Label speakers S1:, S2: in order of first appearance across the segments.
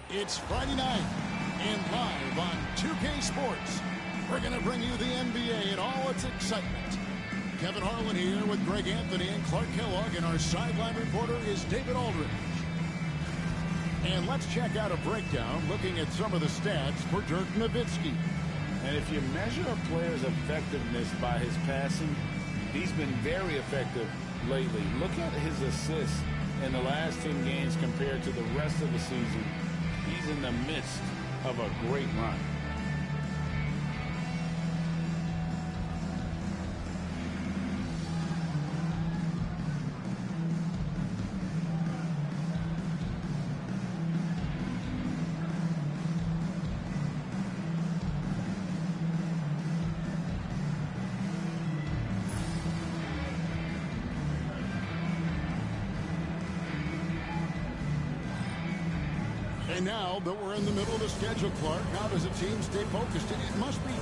S1: It's Friday night, and live on 2K Sports, we're going to bring you the NBA in all its excitement. Kevin Harlan here with Greg Anthony and Clark Kellogg, and our sideline reporter is David Aldridge. And let's check out a breakdown looking at some of the stats for Dirk Nowitzki.
S2: And if you measure a player's effectiveness by his passing, he's been very effective lately. Look at his assists in the last 10 games compared to the rest of the season. He's in the midst of a great run.
S1: And now that we're in the middle of the schedule, Clark, how does a team stay focused? It must be...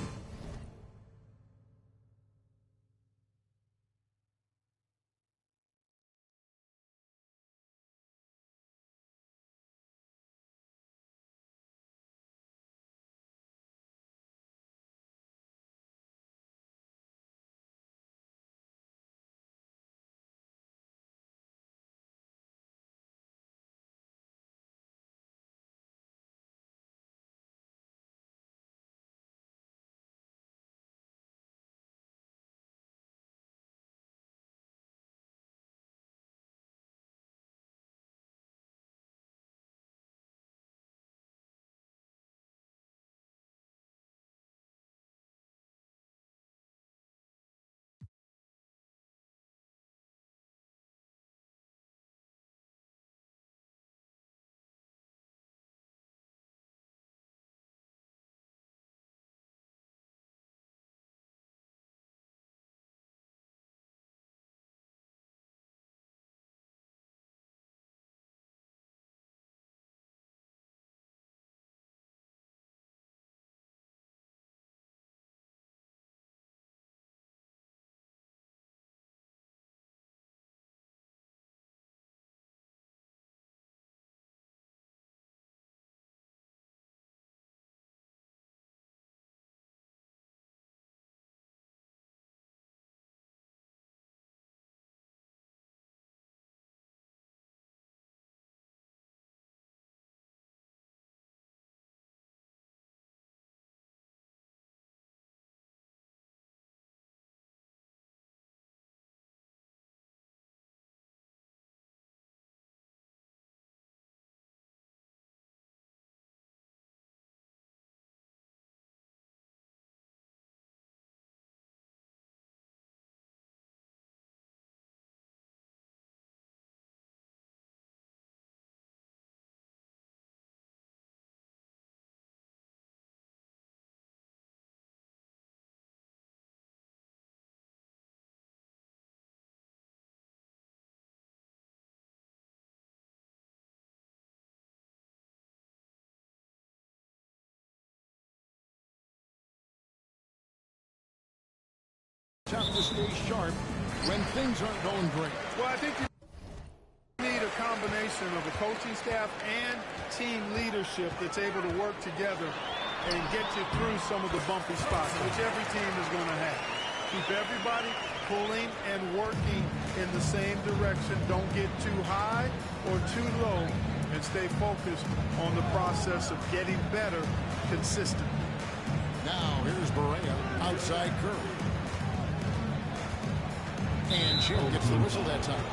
S1: Tough to stay sharp when things aren't going great.
S3: Well, I think you need a combination of a coaching staff and team leadership that's able to work together and get you through some of the bumpy spots, which every team is going to have. Keep everybody pulling and working in the same direction. Don't get too high or too low, and stay focused on the process of getting better consistently.
S1: Now, here's Berea outside Curry. And Jim gets the whistle that time.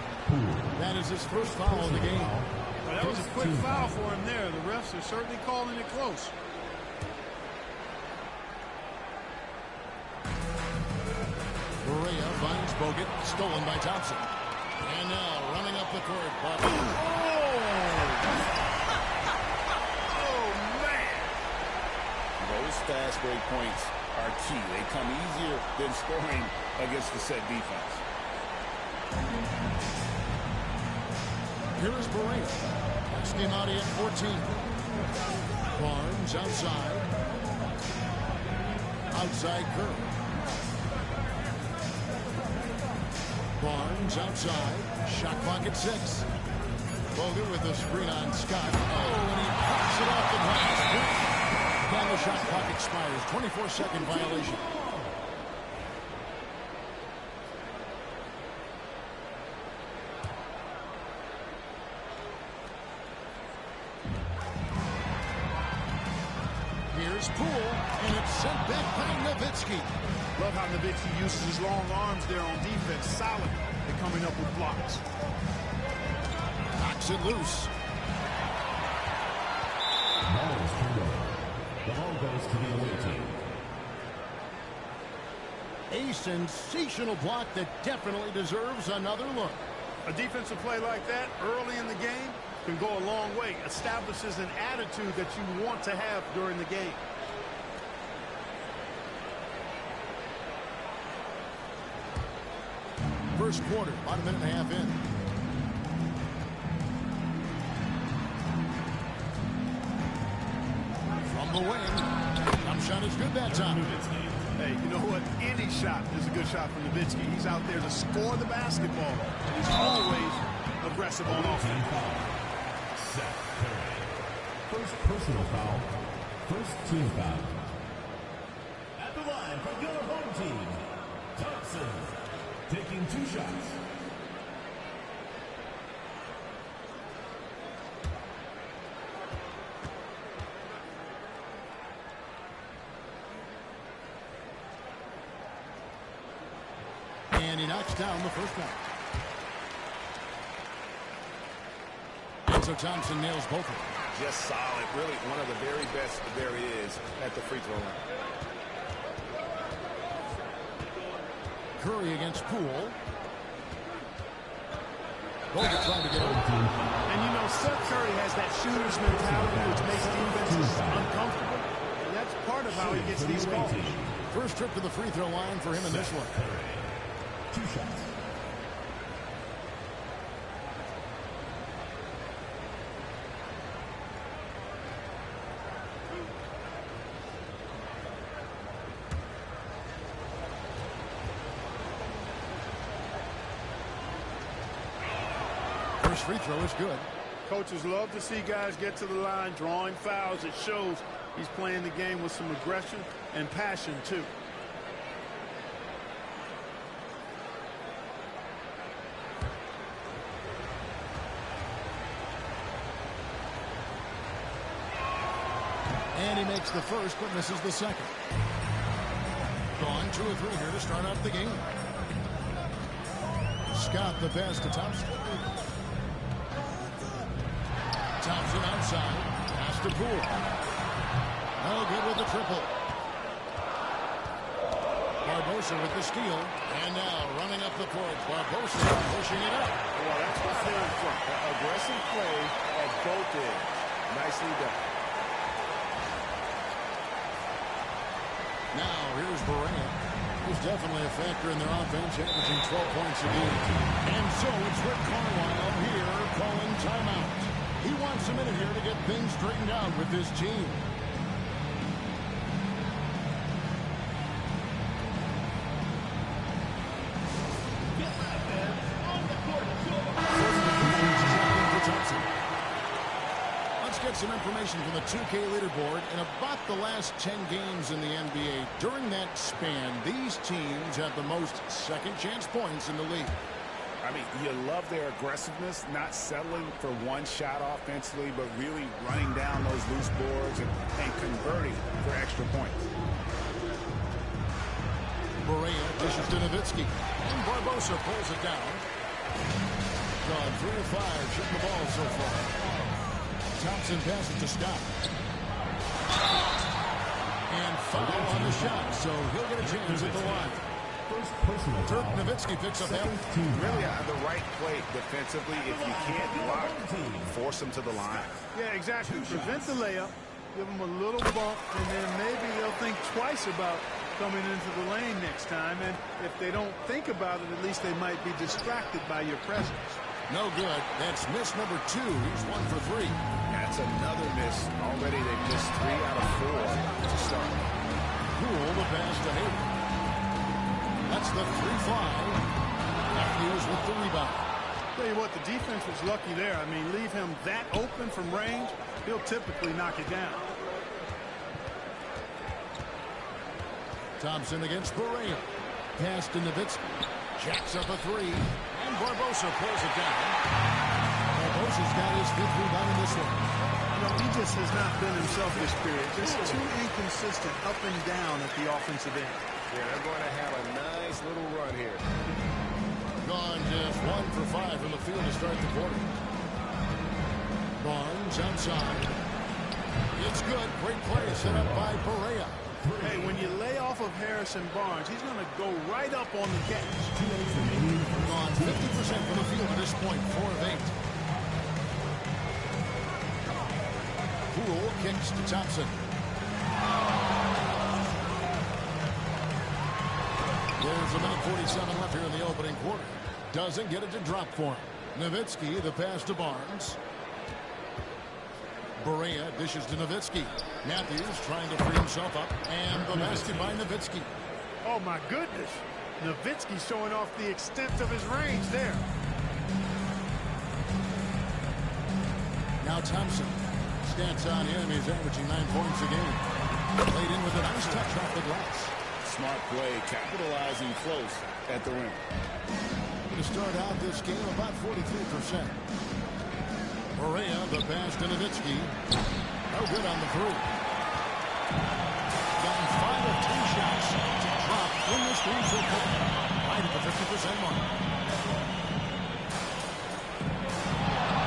S1: That is his first foul of the game.
S3: Well, that was a quick foul for him there. The refs are certainly calling it close.
S1: Berea finds Bogut, stolen by Thompson. And now running up the court.
S3: Oh, man.
S2: Those fast break points are key. They come easier than scoring against the set defense.
S1: Here is Berea. That's Nimati at 14. Barnes outside. Outside Curry. Barnes outside. Shot clock at 6. Bogut with the screen on Scott. Oh, and he pops it off the glass. Down the shot clock expires. 24-second violation. Here's Poole, and it's sent back by Nowitzki.
S3: Love how Nowitzki uses his long arms there on defense. Solid at coming up with blocks.
S1: Knocks it loose.
S4: Ball is turned over. The ball goes to the away team.
S1: A sensational block that definitely deserves another look.
S3: A defensive play like that early in the game can go a long way. Establishes an attitude that you want to have during the game.
S1: First quarter, about a minute and a half in. From the wing. Jump shot is good that time.
S3: Hey, you know what? Any shot is a good shot from Nowitzki. He's out there to score the basketball. And he's always aggressive on offense.
S4: First personal foul. First team foul. At the line from your home team, Thompson, taking 2 shots.
S1: And he knocks down the first one. And so Thompson nails both of them.
S2: Just solid. Really one of the very best there is at the free throw line.
S1: Curry against Poole. Bogut trying to get over.
S3: And you know, Seth Curry has that shooter's mentality which makes defenses uncomfortable. And that's part of how he gets these calls.
S1: First trip to the free throw line for him in this one.
S4: 2 shots.
S1: First free throw is good.
S3: Coaches love to see guys get to the line, drawing fouls. It shows he's playing the game with some aggression and passion, too.
S1: And he makes the first, but misses the second. Gone 2 or 3 here to start off the game. Scott the pass to Thompson. Thompson outside. Pass to Poole. No good with the triple. Barbosa with the steal. And now running up the court. Barbosa pushing it up.
S2: Well, that's what they're from. Aggressive play at both ends. Nicely done.
S1: Now, here's Berea. He's definitely a factor in their offense, averaging 12 points a game. And so it's Rick Carlisle here calling timeout. He wants a minute here to get things straightened out with this team. Some information from the 2K leaderboard. In about the last 10 games in the NBA, during that span, these teams have the most second chance points in the league.
S2: I mean, you love their aggressiveness, not settling for one shot offensively, but really running down those loose boards and converting for extra points.
S1: Berea dishes to Nowitzki, and Barbosa pulls it down. Gone 3 of 5, shooting the ball so far. Thompson passes to Scott. And foul on the shot, so he'll get a chance at the line.
S4: First personal
S1: Dirk
S4: foul.
S1: Nowitzki picks up half.
S2: Really the right play defensively. If you can't block, force them to the line.
S3: Yeah, exactly. Prevent the layup, give them a little bump, and then maybe they'll think twice about coming into the lane next time. And if they don't think about it, at least they might be distracted by your presence.
S1: No good. That's miss number 2. He's 1 for 3.
S2: That's another miss. Already they've missed 3 out of 4 to start.
S1: Poole the pass to Hayden. That's the 3-5. Matthews with the rebound.
S3: Tell you what, the defense was lucky there. I mean, leave him that open from range, he'll typically knock it down.
S1: Thompson against Berea. Pass to Nowitzki. Jacks up a three. And Barbosa pulls it down. Barbosa's got his fifth rebound in this one.
S3: You know, he just has not been himself this period. Just too inconsistent up and down at the offensive end.
S5: Yeah, they're going to have a nice little run here.
S1: Gone just 1 for 5 from the field to start the quarter. Barnes outside. It's good. Great play set up by Berea.
S3: Hey, when you lay off of Harrison Barnes, he's going to go right up on the catch.
S1: Gone 50% from the field at this point, 4 of 8. Poole kicks to Thompson. There's a minute 47 left here in the opening quarter. Doesn't get it to drop for him. Nowitzki, the pass to Barnes. Berea dishes to Nowitzki. Matthews trying to free himself up. And the basket by Nowitzki.
S3: Oh, my goodness. Nowitzki showing off the extent of his range there.
S1: Now Thompson. Stats on him. He's averaging 9 points a game. Played in with a nice touch off the glass.
S2: Smart play, capitalizing close at the rim.
S1: To start out this game, about 43%. Berea, the pass to Nowitzki. No good on the three. Gotten 5 of 10 shots to drop in this game so far. Right at the 50% mark.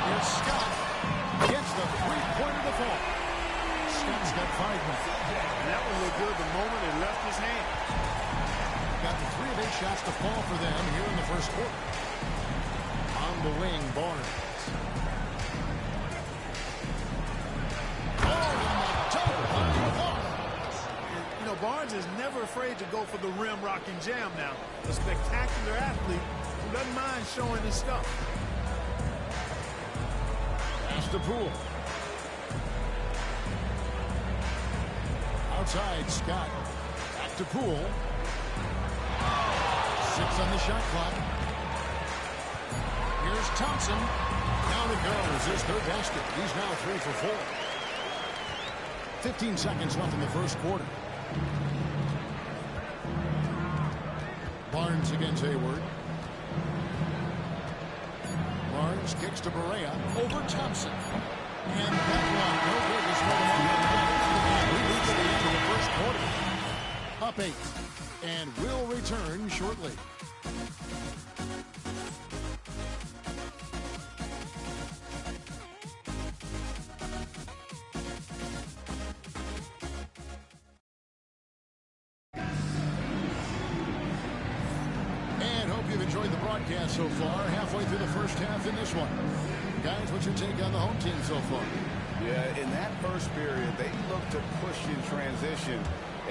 S1: Here's Scott. Gets the three-pointer to fall. Scott's got 5 now.
S3: And that one looked good the moment it left his hand.
S1: Got the 3 of 8 shots to fall for them here in the first quarter. On the wing, Barnes.
S3: You know, Barnes is never afraid to go for the rim rocking jam now. A spectacular athlete who doesn't mind showing his stuff.
S1: Pass to Poole. Outside, Scott. Back to Poole. 6 on the shot clock. Here's Thompson. Down it goes. His third basket. He's now 3 for 4. 15 seconds left in the first quarter. Barnes against Hayward. Barnes kicks to Berea. Over Thompson. And that one, no good. Is and we reach the end of the first quarter. Up 8. And will return shortly. Enjoyed the broadcast so far. Halfway through the first half in this one. Guys, what's your take on the home team so far?
S5: Yeah, in that first period, they looked to push in transition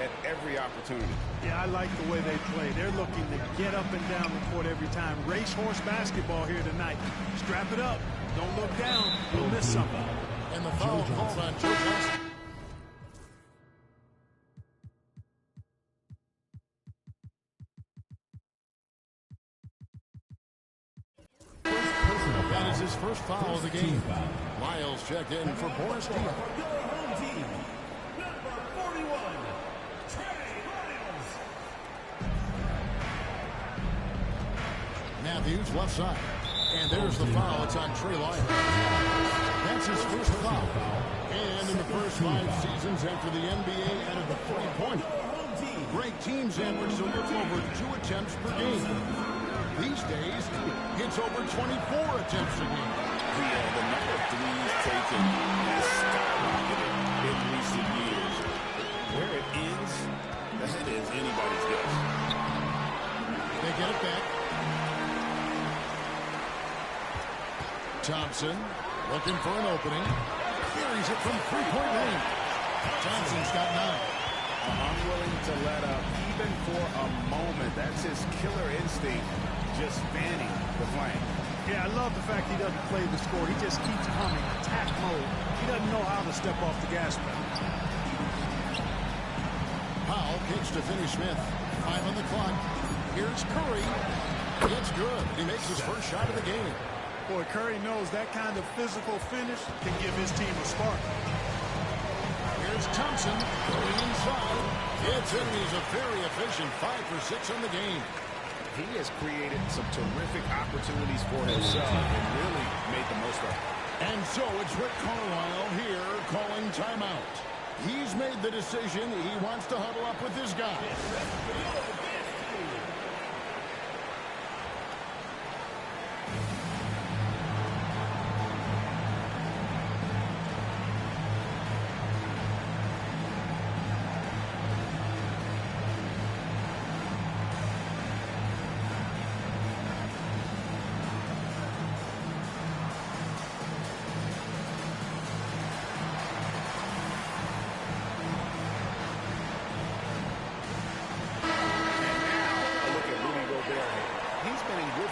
S5: at every opportunity.
S3: Yeah, I like the way they play. They're looking to get up and down the court every time. Racehorse basketball here tonight. Strap it up. Don't look down. You'll miss something.
S1: And the foul called on Joe Johnson. That is his first foul of the game. Lyles checked in for Boris Diaw. Matthews left side. And there's the foul. It's on Trey Lyles. That's his first foul. And in the first 5 seasons after the NBA added the 40-point, great teams average a little over 2 attempts per game. These days, it's over 24 attempts a game.
S2: The number of threes taken has skyrocketed in recent years. Where it ends, that is anybody's guess.
S1: They get it back. Thompson looking for an opening. Carries it from 3-point range. Thompson's got 9.
S5: Unwilling to let up even for a moment. That's his killer instinct, just spanning the flank.
S3: Yeah, I love the fact he doesn't play the score. He just keeps coming, attack mode. He doesn't know how to step off the gas pedal.
S1: Powell kicks to Finney Smith. 5 on the clock. Here's Curry. It's good. He makes his first shot of the game.
S3: Boy, Curry knows that kind of physical finish can give his team a spark.
S1: Here's Thompson going inside. It's in. He's a very efficient 5 for 6 on the game.
S5: He has created some terrific opportunities for himself and really made the most of it.
S1: And so it's Rick Carlisle here calling timeout. He's made the decision. He wants to huddle up with his guys.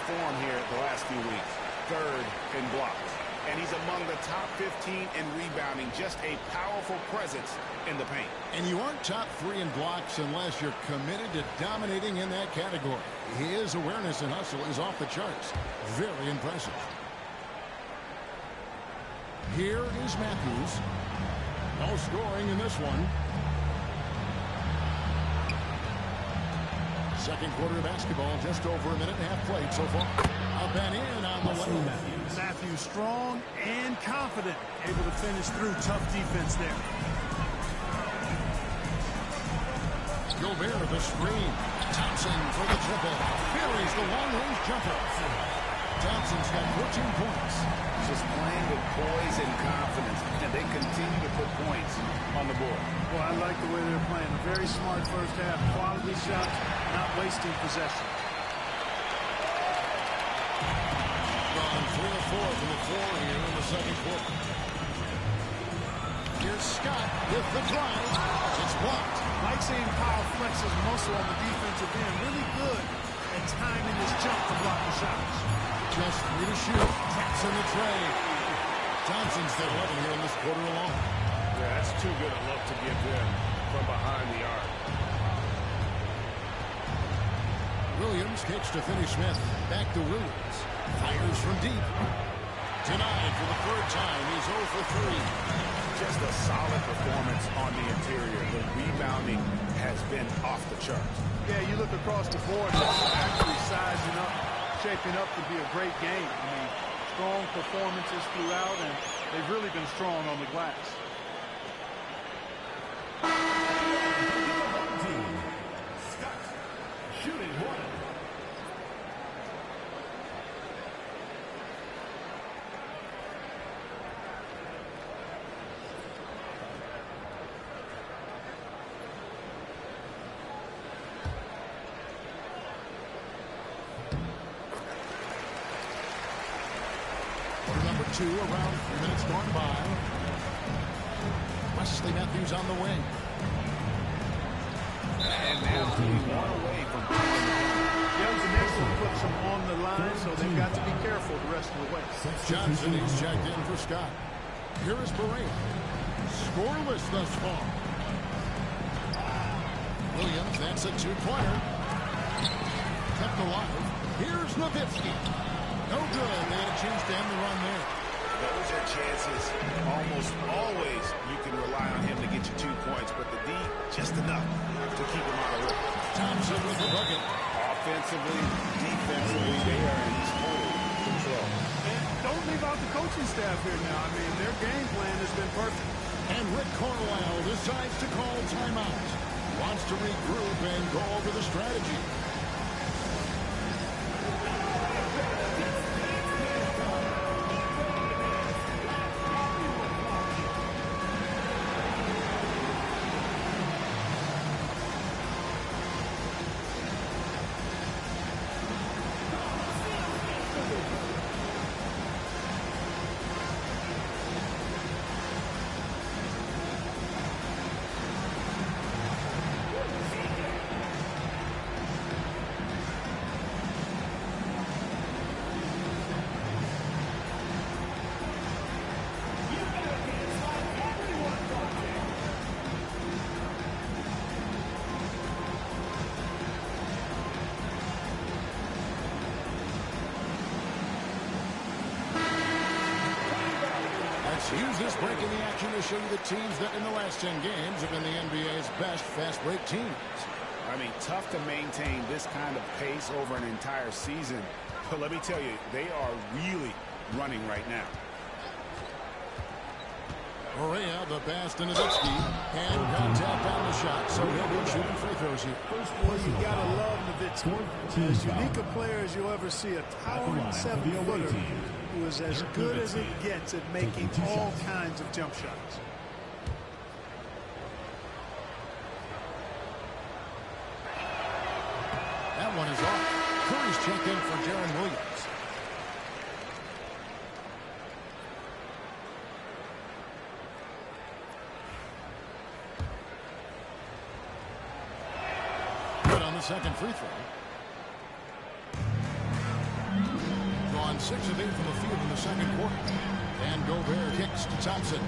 S5: Form here the last few weeks. 3rd in blocks. And he's among the top 15 in rebounding. Just a powerful presence in the paint.
S1: And you aren't top 3 in blocks unless you're committed to dominating in that category. His awareness and hustle is off the charts. Very impressive. Here is Matthews. No scoring in this one. Second quarter of basketball, just over a minute and a half played so far. Up and in on the left.
S3: Matthews strong and confident, able to finish through tough defense there.
S1: Gobert the screen. Thompson for the triple. Buries the long-range jumper. Thompson's got 14 points.
S5: Just playing with poise and confidence, and they continue to put points on the board.
S3: Well, I like the way they're playing. A very smart first half. Quality shots, not wasting possession.
S1: Gone 3 of 4 from the floor here in the second quarter. Here's Scott with the drive. It's blocked.
S3: Like seeing Kyle flex his muscle on the defensive end. Really good at timing his jump to block the shots.
S1: Just 3 to shoot. Taps in the tray. Thompson's at 11 here in this quarter alone.
S5: Yeah, that's too good a look to give them from behind the arc.
S1: Williams kicks to Finney Smith. Back to Williams. Fires from deep. Denied for the 3rd time. He's 0 for 3.
S5: Just a solid performance on the interior. The rebounding has been off the charts.
S3: Yeah, you look across the board, it's actually sizing up, shaping up to be a great game. I mean, strong performances throughout, and they've really been strong on the glass.
S4: Shooting one.
S1: Quarter number 2, around 3 minutes gone by. Wesley Matthews on the wing.
S5: And now he's 1 away from pulling the gun.
S3: Young's an excellent puts them on the line, so they've got to be careful the rest of the way.
S1: Johnson, he's checked in for Scott. Here is Pereira. Scoreless thus far. Williams, that's a 2-pointer. Kept alive. Here's Nowitzki. No good. They had a chance to end the run there.
S5: Those are chances. Almost always you can rely on him to get you 2 points, but the D, just enough to keep him out of it.
S1: Thompson with the bucket.
S5: Offensively, defensively, they are in total control.
S3: And don't leave out the coaching staff here now. I mean, their game plan has been perfect.
S1: And Rick Carlisle decides to call timeout. Wants to regroup and go over the strategy. Use this break in the action to show you the teams that in the last 10 games have been the NBA's best fast break teams.
S5: I mean, tough to maintain this kind of pace over an entire season. But let me tell you, they are really running right now.
S1: Correa, the pass to Nowitzki, and contact on the shot, so he'll be shooting free throws here.
S3: Well, you gotta love Nowitzki. As unique a player as you'll ever see, a towering 7-footer who is as good as it gets at making all kinds of jump shots.
S1: That one is off. Curry's checked in for Jaron Williams. Second free throw. Gone 6 of 8 from the field in the second quarter. And Gobert kicks to Thompson.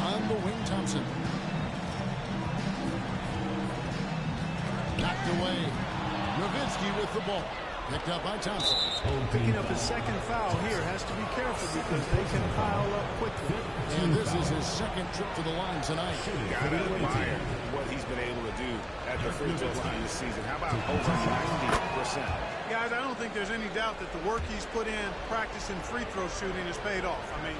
S1: On the wing, Thompson. Knocked away. Nowitzki with the ball. Picked up by Thompson.
S3: Picking up his second foul here. Has to be careful because they can pile up quickly.
S1: And this is his second trip to the line tonight.
S5: Gotta admire what he's been able to do at the free throw line this season. How about over 90%?
S3: Guys, I don't think there's any doubt that the work he's put in practicing free throw shooting has paid off. I mean,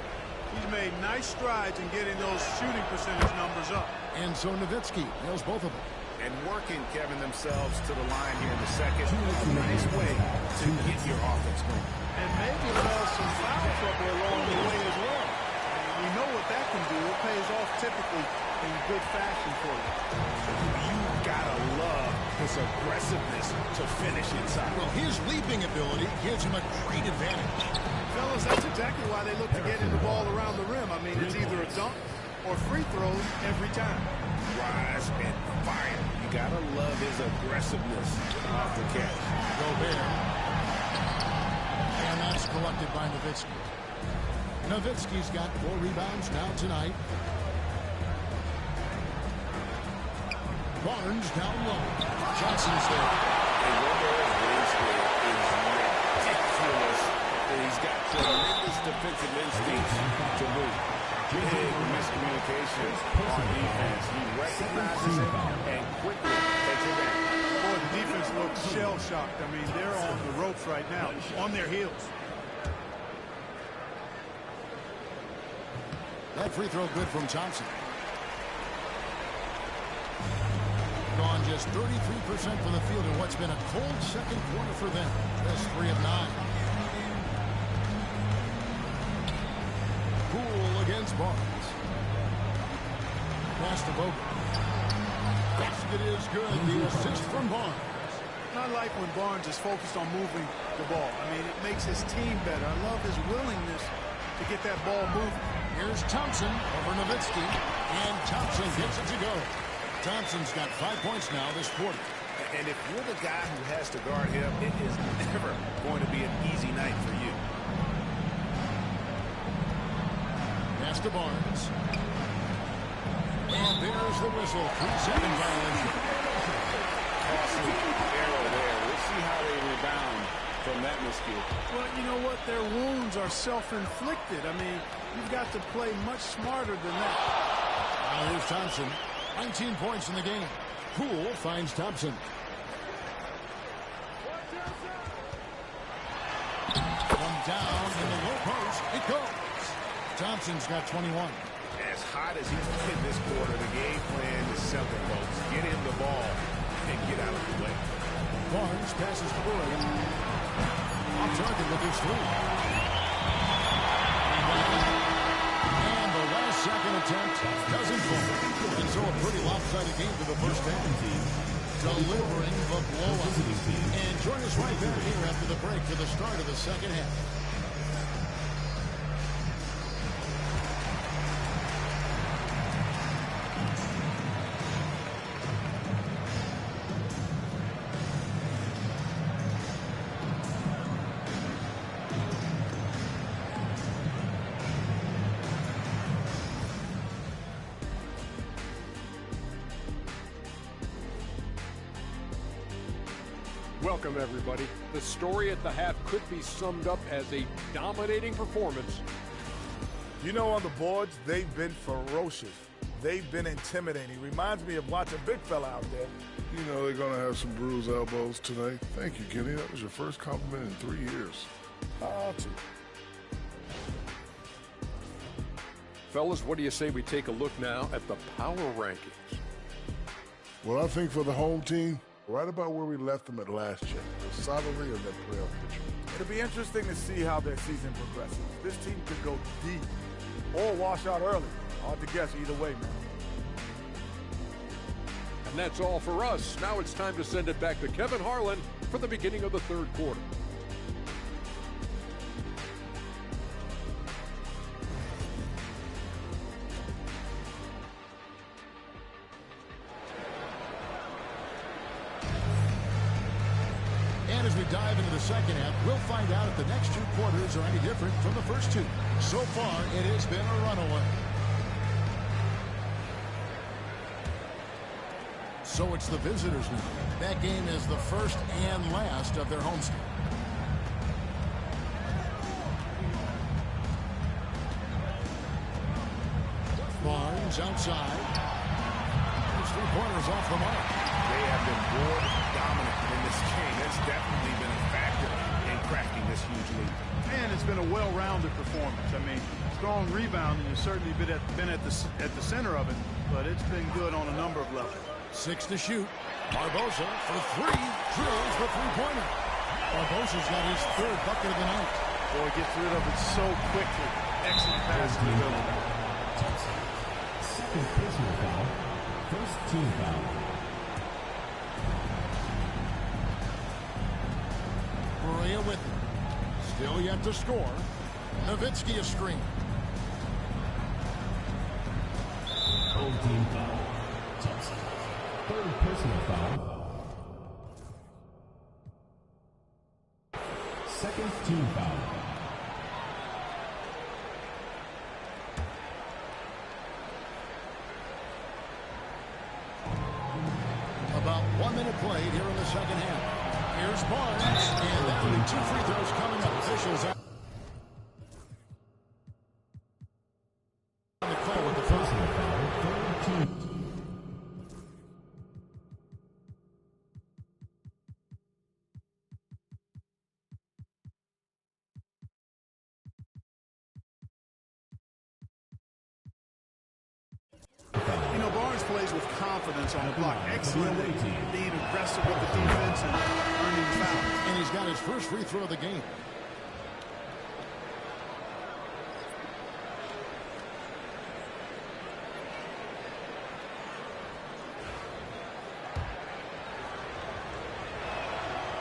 S3: he's made nice strides in getting those shooting percentage numbers up.
S1: And so Nowitzki nails both of them.
S5: And working, Kevin, themselves to the line here in the second. A nice way to get your offense going.
S3: And maybe some foul trouble along the way as well. We know what that can do. It pays off typically in good fashion for you.
S5: You gotta love his aggressiveness to finish inside.
S1: Well, his leaping ability gives him a great advantage.
S3: Fellas, that's exactly why they look to get in the ball around the rim. I mean, it's either a dunk or free throws every time.
S5: Rise and fire. You gotta love his aggressiveness off the catch.
S1: Gobert. And that's collected by Nowitzki. Nowitzki's got 4 rebounds now tonight. Barnes down low. Johnson's there.
S5: And Gobert's range here is ridiculous. And he's got tremendous defensive instincts to move. Big miscommunications on defense. He recognizes it and quickly takes it back.
S3: Boy, the defense looks shell-shocked. I mean, they're on the ropes right now, on their heels.
S1: That free throw good from Thompson. Gone just 33% from the field in what's been a cold second quarter for them. Just 3 of 9. Poole against Barnes. Pass to Bogut. Basket is good. The assist from Barnes.
S3: I like when Barnes is focused on moving the ball. I mean, it makes his team better. I love his willingness to get that ball moving.
S1: Here's Thompson over Nowitzki. And Thompson gets it to go. Thompson's got 5 points now this quarter.
S5: And if you're the guy who has to guard him, it is never going to be an easy night for you.
S1: Pass to Barnes. And there's the whistle. 3-second violation.
S5: Costly arrow there. We'll see how they rebound from that miscue.
S3: Well, you know what? Their wounds are self-inflicted. I mean, you've got to play much smarter than that.
S1: Now here's Thompson. 19 points in the game. Poole finds Thompson. From down in the low post, it goes. Thompson's got 21.
S5: As hot as he's been this quarter, the game plan is simple, folks. Get him the ball and get out of the way.
S1: Barnes passes to Correa. Off target with his 3. And the last second attempt doesn't fall. And so a pretty lopsided game for the first half. Delivering the blowout. And join us right back here after the break for the start of the second half.
S6: Welcome, everybody. The story at the half could be summed up as a dominating performance.
S7: You know, on the boards, they've been ferocious. They've been intimidating. Reminds me of watching a big fella out there.
S8: You know they're going to have some bruised elbows today. Thank you, Kenny. That was your first compliment in 3 years.
S7: Too.
S6: Fellas, what do you say we take a look now at the power rankings?
S8: Well, I think for the home team, right about where we left them at last year. They're solidly in that playoff picture.
S7: It'll be interesting to see how their season progresses. This team could go deep or wash out early. Hard to guess either way, man.
S6: And that's all for us. Now it's time to send it back to Kevin Harlan for the beginning of the third quarter.
S1: And as we dive into the second half, we'll find out if the next two quarters are any different from the first two. So far, it has been a runaway. So it's the visitors now. That game is the first and last of their homestand. Barnes outside. His three-pointers off the mark.
S5: They have been board dominant in this game. That's definitely been a factor in cracking this huge lead.
S3: And it's been a well-rounded performance. I mean, strong rebounding has certainly been at the center of it, but it's been good on a number of levels.
S1: 6 to shoot. Barbosa for three. Drills the three-pointer. Barbosa's got his third bucket of the night.
S3: Boy, gets rid of it so quickly. Excellent passing ability.
S4: Second personal foul. First team foul.
S1: Correa with it. Still yet to score. Nowitzki a screen.
S4: Home team foul. Thompson. Third personal foul. Second team foul.
S1: About 1 minute played here in the second half. Here's Barnes, and that will be 2 free throws coming up. Officials out. On the call with the first
S4: Personal foul. Third team.
S3: You know, Barnes plays with confidence on the block. Excellent at being aggressive with the defense and earning fouls.
S1: And he's got his first free throw of the game.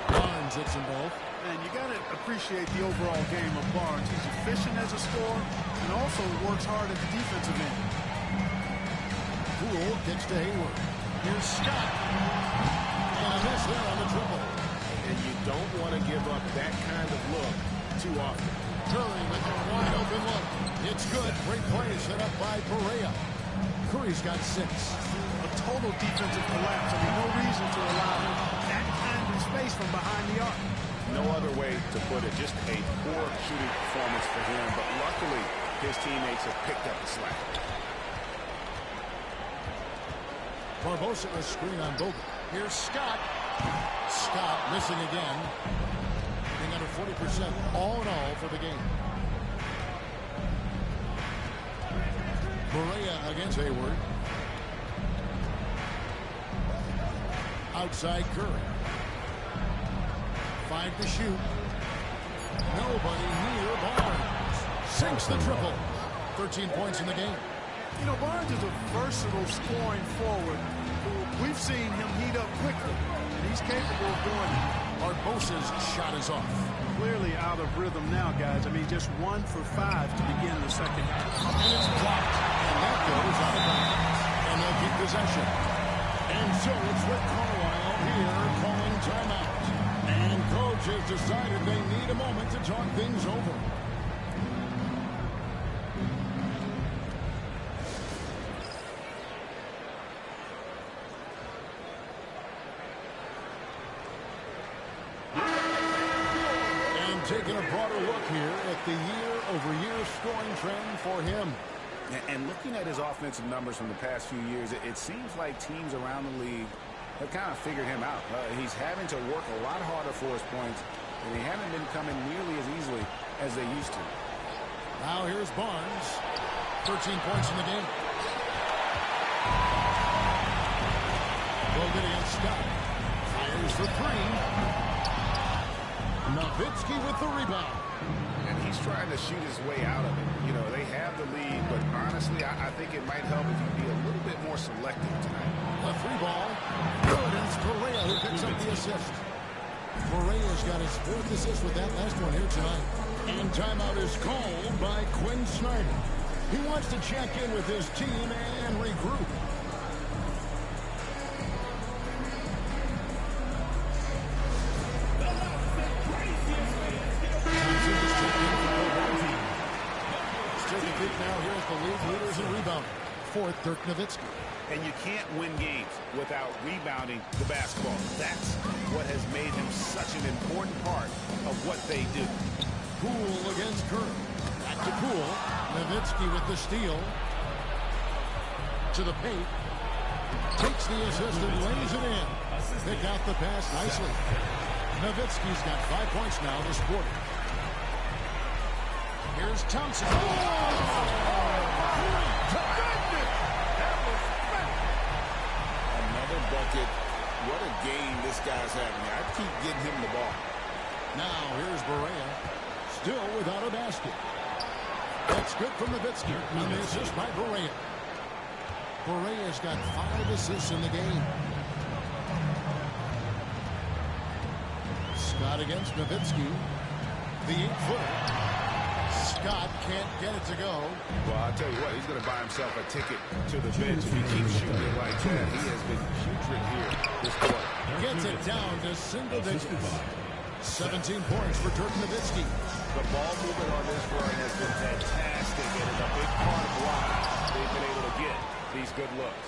S1: Barnes hits them both.
S3: And you got to appreciate the overall game of Barnes. He's efficient as a scorer and also works hard at the defensive end.
S1: Poole gets to Hayward. Here's Scott. And a miss there on the triple.
S5: And you don't want to give up that kind of look too often.
S1: Curry with a wide open look. It's good. Great play set up by Perea. Curry's got 6.
S3: A total defensive collapse. I mean, no reason to allow that kind of space from behind the arc.
S5: No other way to put it. Just a poor shooting performance for him. But luckily, his teammates have picked up the slack.
S1: Barbosa a screen on Bogut. Here's Scott. Scott missing again. Being under 40% all in all for the game. Correa against Hayward. Outside Curry. 5 to shoot. Nobody near Barnes. Sinks the triple. 13 points in the game.
S3: You know, Barnes is a versatile scoring forward. We've seen him heat up quickly, and he's capable of doing it.
S1: Barbosa's shot is off.
S3: Clearly out of rhythm now, guys. I mean, just 1 for 5 to begin the second half.
S1: And it's blocked. And that goes out of bounds. And they'll keep possession. And so it's Rick Carlisle here calling timeout. And coach has decided they need a moment to talk things over. broader look here at the year-over-year scoring trend for him.
S2: And looking at his offensive numbers from the past few years, it seems like teams around the league have kind of figured him out. He's having to work a lot harder for his points, and they haven't been coming nearly as easily as they used to.
S1: Now here's Barnes. 13 points in the game. Bogut against Scott. Fires for three. Nowitzki with the rebound.
S2: And he's trying to shoot his way out of it. You know, they have the lead, but honestly, I think it might help if you be a little bit more selective tonight.
S1: A three ball. Good. It's Correa who picks up the assist. Correa's got his 4th assist with that last one here tonight. And timeout is called by Quinn Snyder. He wants to check in with his team and regroup. Now here's the league leaders in rebounding. 4th, Dirk Nowitzki.
S2: And you can't win games without rebounding the basketball. That's what has made him such an important part of what they do.
S1: Poole against Curry. Back to Poole. Nowitzki with the steal. To the paint. Takes the assist and lays it in. Pick out the pass nicely. Nowitzki's got 5 points now this quarter. Here's Thompson. Oh!
S5: Another bucket. What a game this guy's having. I keep getting him the ball.
S1: Now here's Barea. Still without a basket. That's good from Nowitzki. And the assist by Barea. Barea's got 5 assists in the game. Scott against Nowitzki. The 8-footer. Scott can't get it to go.
S2: Well, I'll tell you what, he's going to buy himself a ticket to the bench. If he keeps shooting it like that, he has been putrid here this quarter.
S1: Gets it down to single digits. 17 points for Dirk Nowitzki.
S2: The ball movement on this run has been fantastic, and it's a big part of why they've been able to get these good looks.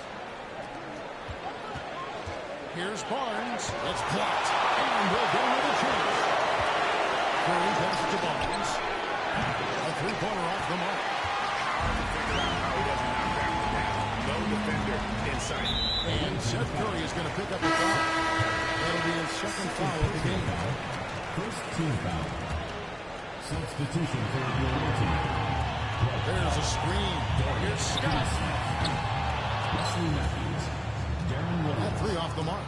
S1: Here's Barnes. It's blocked. And they'll go with a chance. Curry passes to Barnes. A three-pointer off the mark.
S2: Figure out how he doesn't knock that one down. No defender in sight.
S1: And Seth Curry is going to pick up a foul. That'll be his 2nd foul of the game.
S4: First team foul. Substitution for the UNC team.
S1: There's a screen. Here's Scott.
S4: Wesley Matthews. Darren Williams.
S1: That 3 off the mark.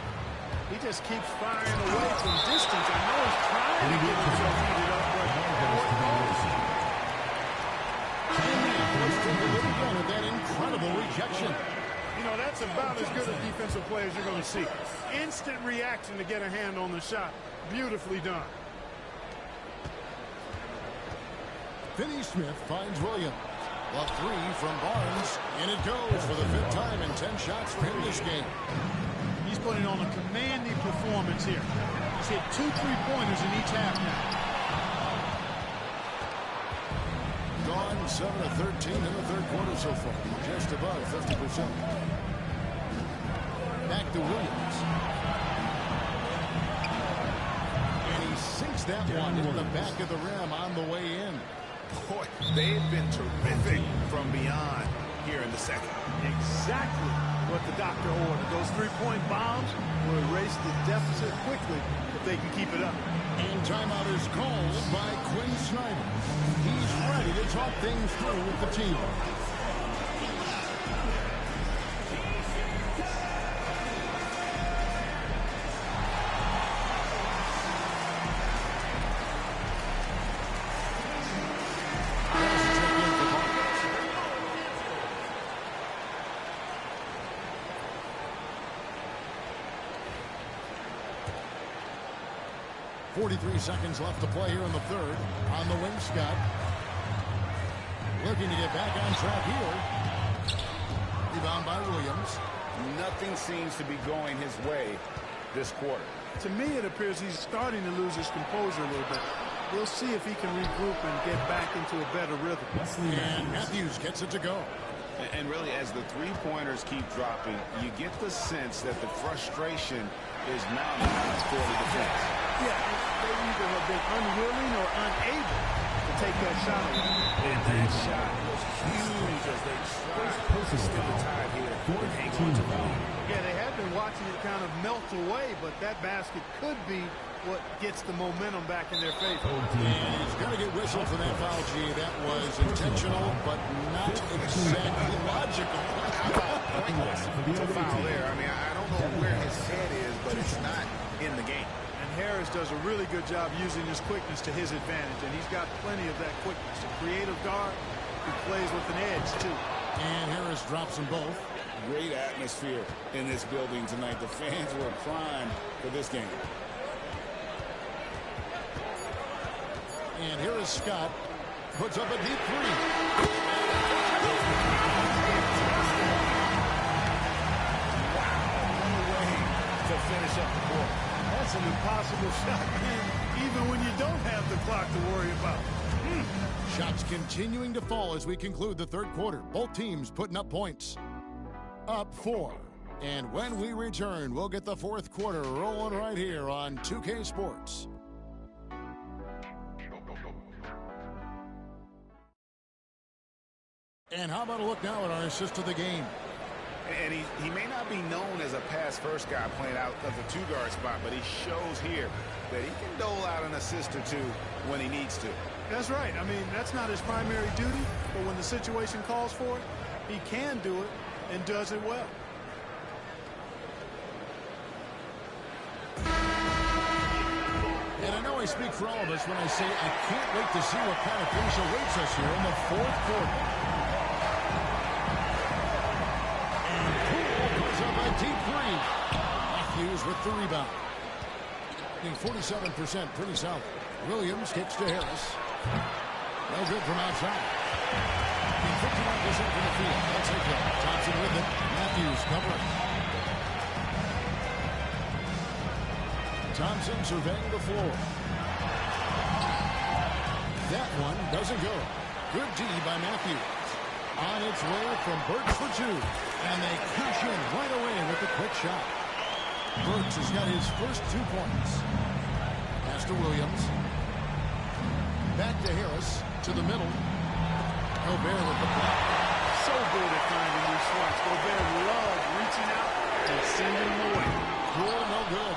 S3: He just keeps firing away from distance. I know he's trying to get himself heated up, but
S1: Let's take a look again at that incredible rejection.
S3: you know, that's about as good a defensive play as you're going to see. Instant reaction to get a hand on the shot. Beautifully done.
S1: Finney Smith finds Williams. The 3 from Barnes, and it goes for the 5th time in 10 shots for him this game.
S3: He's putting on a commanding performance here. He's hit 2 3-pointers in each half now.
S1: Gone 7 of 13 in the 3rd quarter so far, just above 50%. Back to Williams. And he sinks that one into the back of the rim on the way in.
S2: Boy, they've been terrific from beyond here in the 2nd.
S3: Exactly what the doctor ordered. Those 3-point bombs will erase the deficit quickly if they can keep it up.
S1: And timeout is called by Quinn Snyder. He's ready to talk things through with the team. .43 seconds left to play here in the 3rd. On the wing, Scott. Looking to get back on track here. Rebound by Williams.
S2: Nothing seems to be going his way this quarter.
S3: To me, it appears he's starting to lose his composure a little bit. We'll see if he can regroup and get back into a better rhythm.
S1: And Matthews gets it to go.
S2: And really, as the 3-pointers keep dropping, you get the sense that the frustration is mounting for the defense.
S3: Yeah, they either have been unwilling or unable to take that shot away.
S2: And that shot was huge as they tried to stem the tide here and hang on to the lead.
S3: Yeah, they have been watching it kind of melt away, but that basket could be what gets the momentum back in their favor.
S1: And he's going to get whistled for that foul, G. That was intentional, but not exactly logical.
S5: How about pointless to foul there? I mean, I don't know where his head is, but it's not in the game.
S3: And Harris does a really good job using his quickness to his advantage, and he's got plenty of that quickness. A creative guard who plays with an edge, too.
S1: And Harris drops them both.
S2: Great atmosphere in this building tonight. The fans were primed for this game.
S1: And here is Scott. Puts up a deep three.
S2: To finish up the court.
S3: That's an impossible shot, man, even when you don't have the clock to worry about.
S1: Shots continuing to fall as we conclude the third quarter. Both teams putting up points. Up 4. And when we return, we'll get the fourth quarter rolling right here on 2K Sports. And how about a look now at our assist of the game?
S5: And he may not be known as a pass-first guy playing out of the two-guard spot, but he shows here that he can dole out an assist or two when he needs to.
S3: That's right. I mean, that's not his primary duty, but when the situation calls for it, he can do it and does it well.
S1: And I know I speak for all of us when I say I can't wait to see what kind of finish awaits us here in the fourth quarter. And Poole puts up a deep three. Matthews with the rebound. 47%, pretty solid. Williams kicks to Harris. No good from outside. 51% from the field. That's okay. Thompson with it. Matthews covering. Thompson surveying the floor. That one doesn't go. Good D by Matthews. On its way from Burks for two. And they cash in right away with a quick shot. Burks has got his first 2 points. Pass to Williams. Back to Harris. To the middle. Gobert with the block.
S3: So good at finding these slots. Gobert loves reaching out and sending them away.
S1: Cool, no good.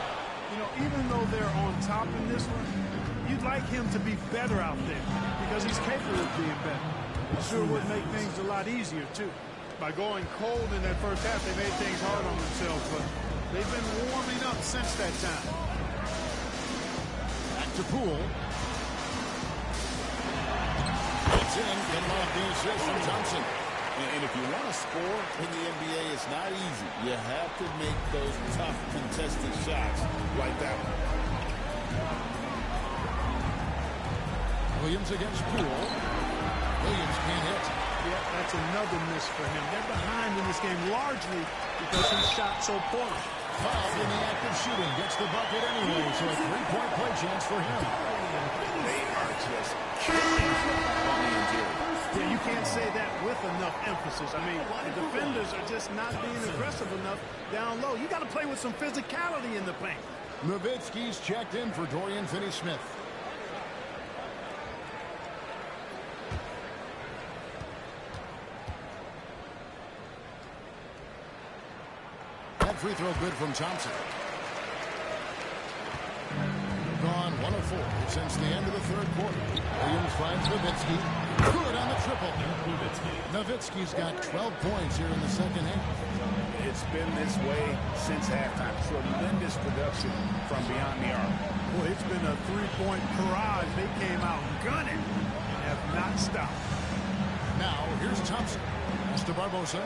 S3: You know, even though they're on top in this one, you'd like him to be better out there because he's capable of being better. Sure would make things a lot easier, too. By going cold in that first half, they made things hard on themselves, but they've been warming up since that time.
S1: Back to Poole. It's in, getting off the assist from Thompson.
S2: And if you want to score in the NBA, it's not easy. You have to make those tough contested shots like that one.
S1: Williams against Poole. Williams can't hit.
S3: Yeah, that's another miss for him. They're behind in this game largely because he shot so poorly.
S1: Fouled in the act of shooting. Gets the bucket anyway, so a three-point play chance for him.
S5: They are just killing on the interior.
S3: Yeah, you can't say that with enough emphasis. I mean, the defenders are just not being aggressive enough down low. You got to play with some physicality in the paint.
S1: Nowitzki's checked in for Dorian Finney-Smith. That free throw good from Thompson. Gone 1 of 4 since the end of the third quarter. Williams finds Nowitzki. Good on the triple. Nowitzki's got 12 points here in the second half.
S5: It's been this way since halftime. Tremendous production from beyond the arc.
S3: Boy, it's been a three-point barrage. They came out gunning and have not stopped.
S1: Now, here's Thompson. Pass to Barbosa.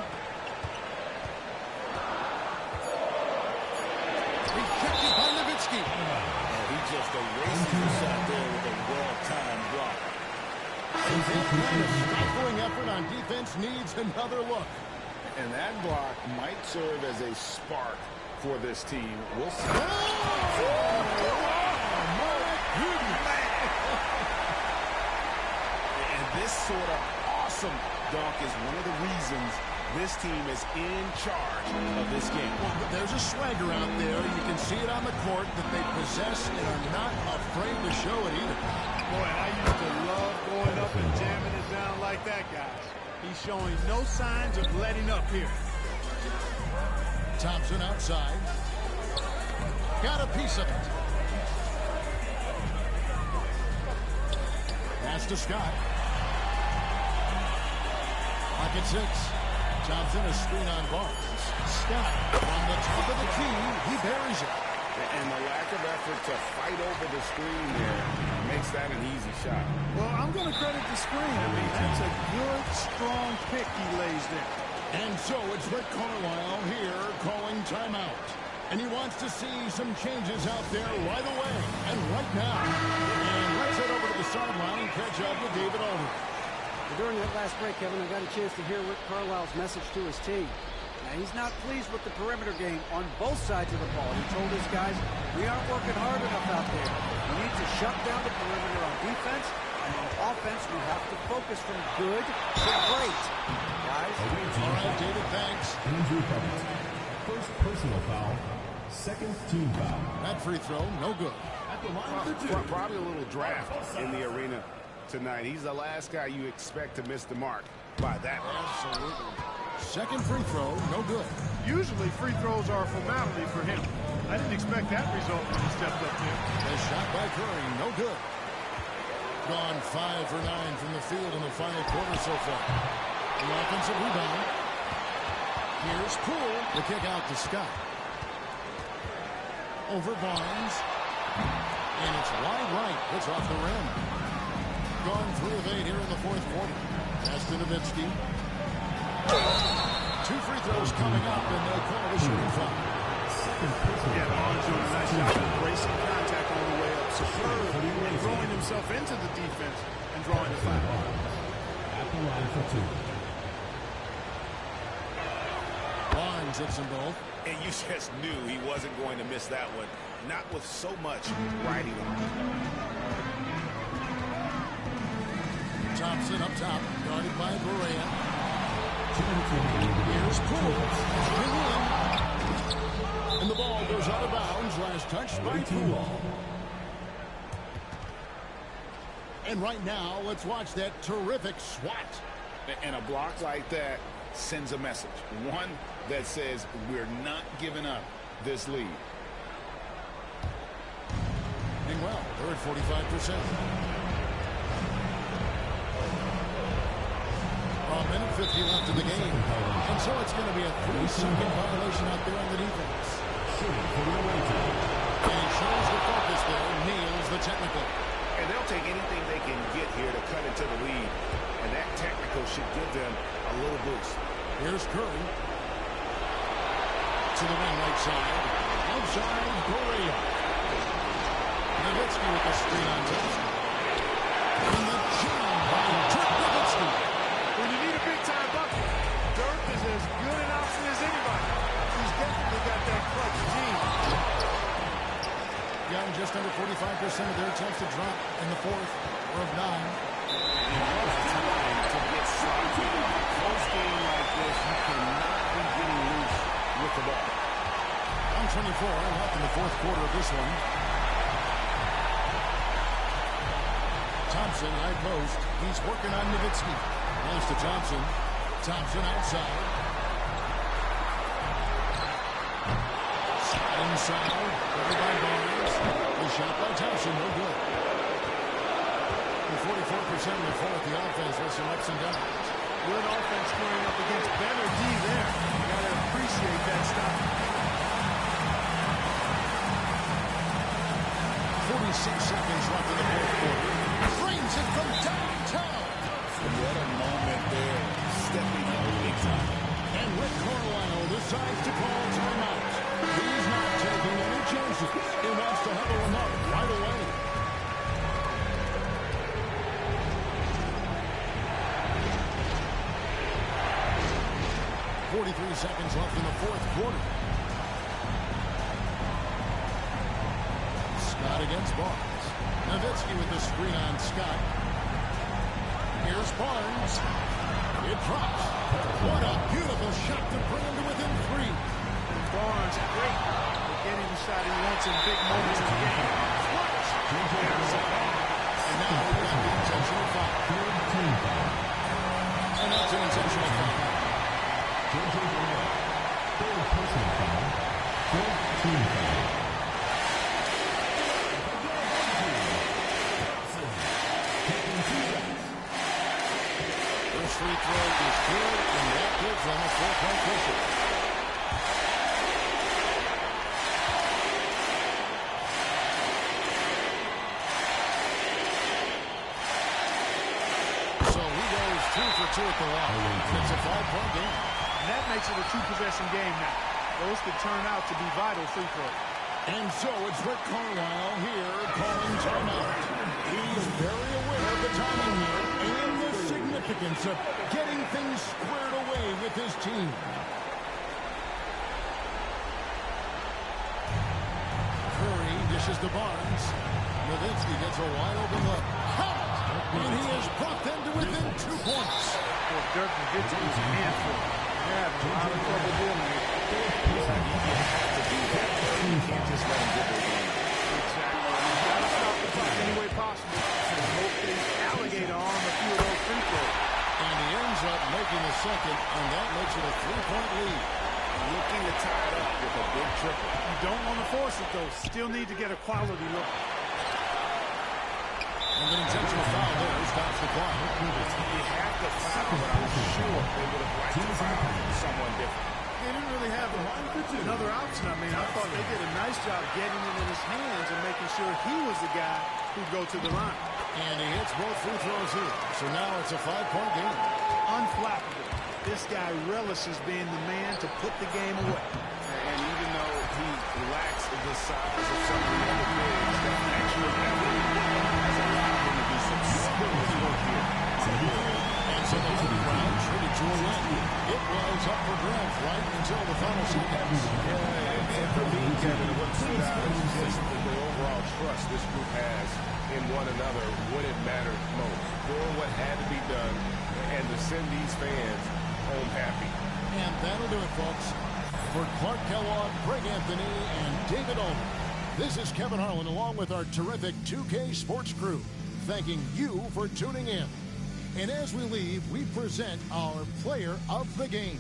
S1: Rejected by Nowitzki.
S2: He just erased the shot there with a well-timed block.
S1: That stifling effort on defense needs another look.
S5: And that block might serve as a spark for this team. We'll see.
S1: Oh, my goodness.
S5: And this sort of awesome dunk is one of the reasons This team is in charge of this game.
S1: Well, there's a swagger out there. You can see it on the court that they possess and are not afraid to show it either.
S3: Boy, I used to love going up and jamming it down like that, guys. He's showing no signs of letting up here.
S1: Thompson outside. Got a piece of it. Pass to Scott. Pocket 6. Thompson a screen on Barnes. Scott on the top of the key. He buries it.
S5: And the lack of effort to fight over the screen there makes that an easy shot.
S3: Well, I'm going to credit the screen. I mean, that's a good, strong pick he lays there.
S1: And so it's Rick Carlisle here calling timeout. And he wants to see some changes out there right away and right now. And let's head over to the sideline and catch up with David Aldridge.
S9: During that last break, Kevin, I got a chance to hear Rick Carlisle's message to his team. Now, he's not pleased with the perimeter game on both sides of the ball. He told his guys, we aren't working hard enough out there. We need to shut down the perimeter on defense, and on offense, we have to focus from good to great. Guys?
S1: All right, David, thanks.
S4: Andrew Cummings. First personal foul. Second team foul.
S1: That free throw, no good.
S4: At the line for two.
S5: Probably a little draft in the arena tonight. He's the last guy you expect to miss the mark by that much.
S1: Absolutely. Second free throw, no good.
S3: Usually free throws are a formality for him. I didn't expect that result when he stepped up there.
S1: The shot by Curry, no good. Gone 5 for 9 from the field in the final quarter so far. The offensive rebound. Here's Poole. The kick out to Scott. Over Barnes. And it's wide right. It's off the rim. Gone 3 of 8 here in the fourth quarter. Pass to Nowitzki. 2 free throws coming up, and they'll call the shooting foul.
S3: Yeah, Barnes doing a nice job of bracing contact on the way up. Superb and throwing himself into the defense and drawing the foul.
S4: At the line for two.
S1: Barnes hits them both.
S5: And you just knew he wasn't going to miss that one. Not with so much riding on it.
S1: Thompson up top, guarded by Berea. Here's Poole. And the ball goes out of bounds. Last touch by Poole. And right now, let's watch that terrific swat.
S2: And a block like that sends a message. One that says we're not giving up this lead.
S1: Doing well. They're at 45%. A minute 50 left in the game. And so it's going to be a 3-second violation out there on the defense. And he shows the focus there. Nails the technical.
S5: And they'll take anything they can get here to cut into the lead. And that technical should give them a little boost.
S1: Here's Curry. To the wing right side. Outside, Berea. Nowitzki with the screen on Thompson. And the jam by Dirk Nowitzki.
S3: When you need a big-time bucket, Dirk is as good an option as anybody. He's definitely got that clutch gene.
S1: Young just under 45% of their attempts to drop in the fourth of 9.
S5: To get sloppy. Close game like this, you cannot be getting loose with the ball.
S1: 124 left in the fourth quarter of this one. Thompson, high post. He's working on Nowitzki. Pass to Thompson. Thompson outside. Inside. Covered by Barnes. The shot by Thompson, no good. And 44% of the fourth, the offense with some ups and downs.
S3: Good offense going up against better D there. You got to appreciate that stop.
S1: 46 seconds left in the fourth quarter. Frames it from downtown.
S2: What a moment there. Stepping up big time.
S1: And Rick Carlisle decides to call timeout. He's not taking any chances. He wants to huddle him up right away. .43 seconds left in the fourth quarter. Scott against Barnes. Nowitzki with the screen on Scott. Here's Barnes. It drops. What a beautiful shot to bring him to within 3.
S3: Barnes, great at getting the shot he wants in big moments of the game.
S1: And now we've got the intentional foul. And that's an intentional foul.
S4: Third personal foul. Fourth team foul.
S1: First free throw is good, and that gives them a 4-point cushion. So he goes 2 for 2 at the line. It's a 5-point game.
S3: And that makes it a 2-possession game now. Those could turn out to be vital free throws.
S1: And so it's Rick Carlisle here calling timeout. He's very aware of the timing here and the significance of getting things squared away with his team. Curry dishes to Barnes. Nowitzki gets a wide open look. Count! And he has brought them to within 2 points.
S3: Well, Dirk Nowitzki is a handful. Yeah, a lot of trouble dealing with it.
S5: You can't just let him get their game.
S3: Exactly. He's got to stop the clock any way possible. And hope they alligator on a few of those free throws.
S1: And he ends up making the second, and that makes it a 3-point lead.
S5: Looking to tie it up with a big triple.
S3: You don't want to force it, though. Still need to get a quality look.
S1: And the intentional foul there stops the clock.
S5: You have to foul, but I'm sure they would have liked to foul someone different.
S3: They didn't really have another option. I mean, I thought they did a nice job getting it in his hands and making sure he was the guy who'd go to the line.
S1: And he hits both free throws here. So now it's a 5-point game.
S3: Unflappable. This guy relishes being the man to put the game away.
S5: And even though he lacks the size of some of the other bigs, that actual effort has allowed him to do some skillful work here.
S1: And so the third round traded to a win. It was up for grabs right until the final seconds.
S5: And for me, Kevin, what stood out is just the overall trust this group has in one another when it mattered most. Doing what had to be done and to send these fans home happy.
S1: And that'll do it, folks. For Clark Kellogg, Greg Anthony, and David Ullman, this is Kevin Harlan along with our terrific 2K Sports crew, thanking you for tuning in. And as we leave, we present our player of the game.